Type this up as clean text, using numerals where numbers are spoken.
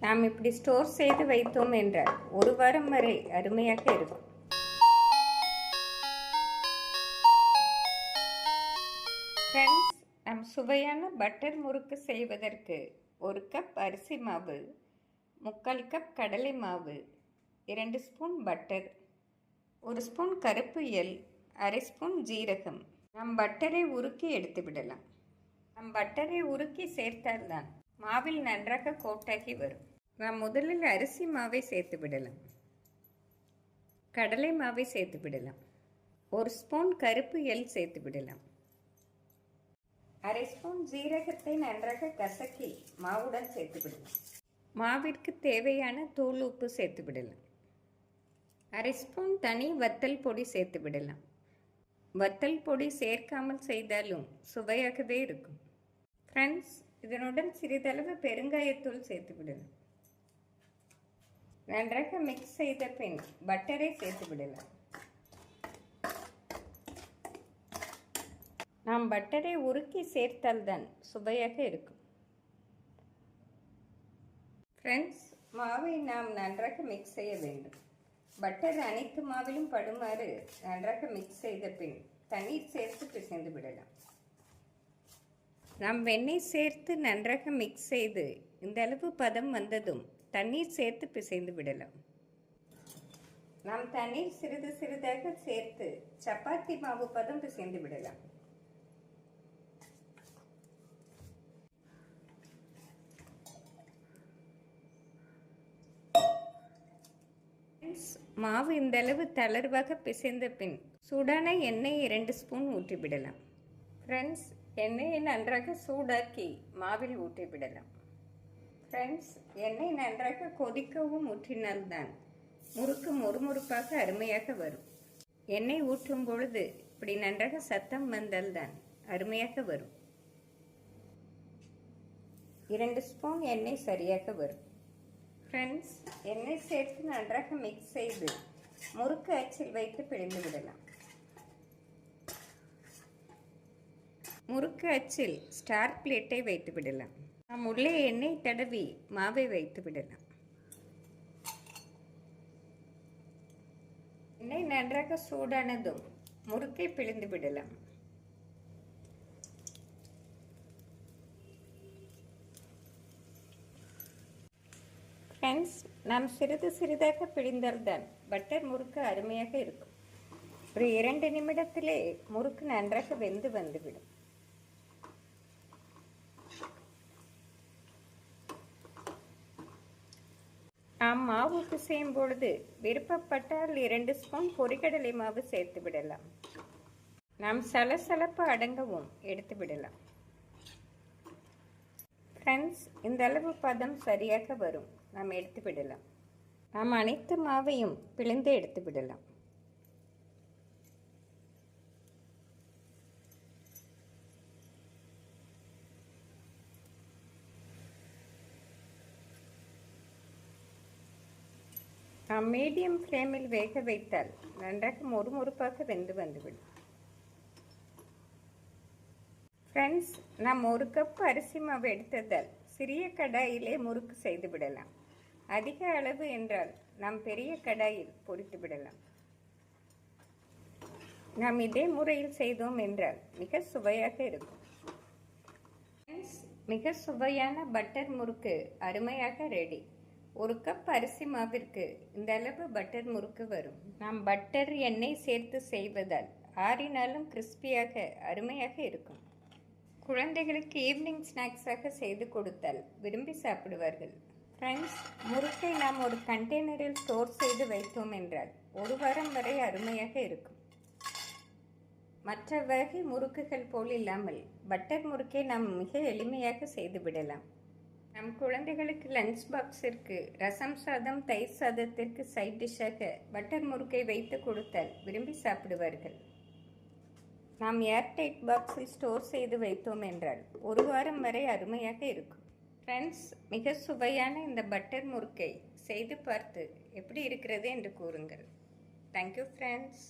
நாம் இப்படி ஸ்டோர் செய்து வைத்தோம் என்றால் ஒரு வாரம் வரை அருமையாக இருக்கும். ஃப்ரெண்ட்ஸ், நம் சுவையான பட்டர் முறுக்கு செய்வதற்கு 1 கப் அரிசி மாவு, 3/4 கப் கடலை மாவு, 2 ஸ்பூன் பட்டர், 1 ஸ்பூன் கருப்பு எள், 1/2 ஸ்பூன் ஜீரகம். நாம் பட்டரை உருக்கி எடுத்து விடலாம். நாம் பட்டரை உருக்கி சேர்த்தால்தான் மாவில் நன்றாக கோட்டாகி வரும். நாம் முதலில் அரிசி மாவை சேர்த்து விடலாம். கடலை மாவை சேர்த்து விடலாம். 1 ஸ்பூன் கருப்பு எள் சேர்த்து விடலாம். 1/2 ஸ்பூன் ஜீரகத்தை நன்றாக கசக்கி மாவுடன் சேர்த்து விடலாம். மாவிற்கு தேவையான தூள் உப்பு சேர்த்து விடலாம். 1/2 ஸ்பூன் தனி வத்தல் பொடி சேர்த்து விடலாம். வத்தல் பொடி சேர்க்காமல் செய்தாலும் சுவையாகவே இருக்கும். ஃப்ரெண்ட்ஸ், இதனுடன் சிறிதளவு பெருங்காயத்தூள் சேர்த்து விடலாம். நன்றாக மிக்ஸ் செய்த பின் பட்டரை சேர்த்து விடலாம். நாம் பட்டரை உருக்கி சேர்த்தால்தான் சுவையாக இருக்கும். ஃப்ரெண்ட்ஸ், மாவை நாம் நன்றாக மிக்ஸ் செய்ய வேண்டும். பட்டர் அனைத்து மாவிலும் படுமாறு நன்றாக மிக்ஸ் செய்த பின் தண்ணீர் சேர்த்து பிசைந்து விடலாம். நாம் வெண்ணெய் சேர்த்து நன்றாக மிக்ஸ் செய்து இந்த அளவு பதம் வந்ததும் தண்ணீர் சேர்த்து பிசைந்து விடலாம். நாம் தண்ணீர் சிறிது சிறிதாக சேர்த்து சப்பாத்தி மாவு பதம் பிசைந்து விடலாம். மாவு இந்த அளவு தளர்வாக பிசைந்த பின் சூடான எண்ணெய் 2 ஸ்பூன் ஊற்றிவிடலாம். ஃப்ரெண்ட்ஸ், எண்ணெயை நன்றாக சூடாக்கி மாவில் ஊற்றிவிடலாம். ஃப்ரெண்ட்ஸ், எண்ணெய் நன்றாக கொதிக்கவும் ஊற்றினால்தான் முறுக்கு மொறுமொறுப்பாக அருமையாக வரும். எண்ணெய் ஊற்றும் பொழுது இப்படி நன்றாக சத்தம் வந்தால்தான் அருமையாக வரும். 2 ஸ்பூன் எண்ணெய் சரியாக வரும். ஃப்ரெண்ட்ஸ், எண்ணெய் சேர்த்து நன்றாக மிக்ஸ் செய்து முறுக்கு அச்சில் வைத்து பிழிந்து விடலாம். முறுக்கு அச்சில் ஸ்டார் பிளேட்டை வைத்து விடலாம். நாம் உள்ளே எண்ணெய் தடவி மாவை வைத்து விடலாம். எண்ணெய் நன்றாக சூடானதும் முறுக்கை பிழிந்து விடலாம். ஃப்ரெண்ட்ஸ், நாம் சிறிது சிறிதாக பிழிந்தால்தான் பட்டர் முறுக்கு அருமையாக இருக்கும். ஒரு 2 நிமிடத்திலே முறுக்கு நன்றாக வெந்து வந்துவிடும். நாம் மாவு பிசையும் பொழுது விருப்பப்பட்டால் 2 ஸ்பூன் பொரிகடலை மாவு சேர்த்து விடலாம். நாம் சலசலப்பு அடங்கவும் எடுத்து விடலாம். ஃப்ரெண்ட்ஸ், இந்த அளவு பதம் சரியாக வரும். நாம் எடுத்து விடலாம். நாம் அனைத்து மாவையும் பிழிந்து எடுத்து விடலாம். நாம் மீடியம் ஃப்ளேமில் வேக வைத்தால் நன்றாக மொறுமொறுப்பாக வெந்து வந்துவிடும். ஃப்ரெண்ட்ஸ், நாம் 1 கப் அரிசி மாவு எடுத்ததால் சிறிய கடாயிலே முறுக்கு செய்து விடலாம். அதிக அளவு என்றால் நாம் பெரிய கடாயில் பொரித்து விடலாம். நாம் இதே முறையில் செய்தோம் என்றால் மிக சுவையாக இருக்கும். ஃப்ரெண்ட்ஸ், மிக சுவையான பட்டர் முறுக்கு அருமையாக ரெடி. 1 கப் அரிசி மாவிற்கு இந்த அளவு பட்டர் முறுக்கு வரும். நாம் பட்டர் எண்ணெய் சேர்த்து செய்வதால் ஆறினாலும் கிறிஸ்பியாக அருமையாக இருக்கும். குழந்தைகளுக்கு ஈவினிங் ஸ்நாக்ஸாக செய்து கொடுத்தால் விரும்பி சாப்பிடுவார்கள். ஃப்ரெண்ட்ஸ், முறுக்கை நாம் ஒரு கண்டெய்னரில் ஸ்டோர் செய்து வைத்தோம் என்றால் ஒரு வாரம் வரை அருமையாக இருக்கும். மற்ற வகை முறுக்குகள் போல் இல்லாமல் பட்டர் முறுக்கை நாம் மிக எளிமையாக செய்து விடலாம். நம் குழந்தைகளுக்கு லஞ்ச் பாக்ஸிற்கு ரசம் சாதம், தயிர் சாதத்திற்கு சைட் டிஷ்ஷாக பட்டர் முறுக்கை வைத்து கொடுத்தால் விரும்பி சாப்பிடுவார்கள். நாம் ஏர்டைட் பாக்ஸில் ஸ்டோர் செய்து வைத்தோம் என்றால் ஒரு வாரம் வரை அருமையாக இருக்கும். ஃப்ரெண்ட்ஸ், மிக சுவையான இந்த பட்டர் முறுக்கை செய்து பார்த்து எப்படி இருக்கிறது என்று கூறுங்கள். Thank you friends.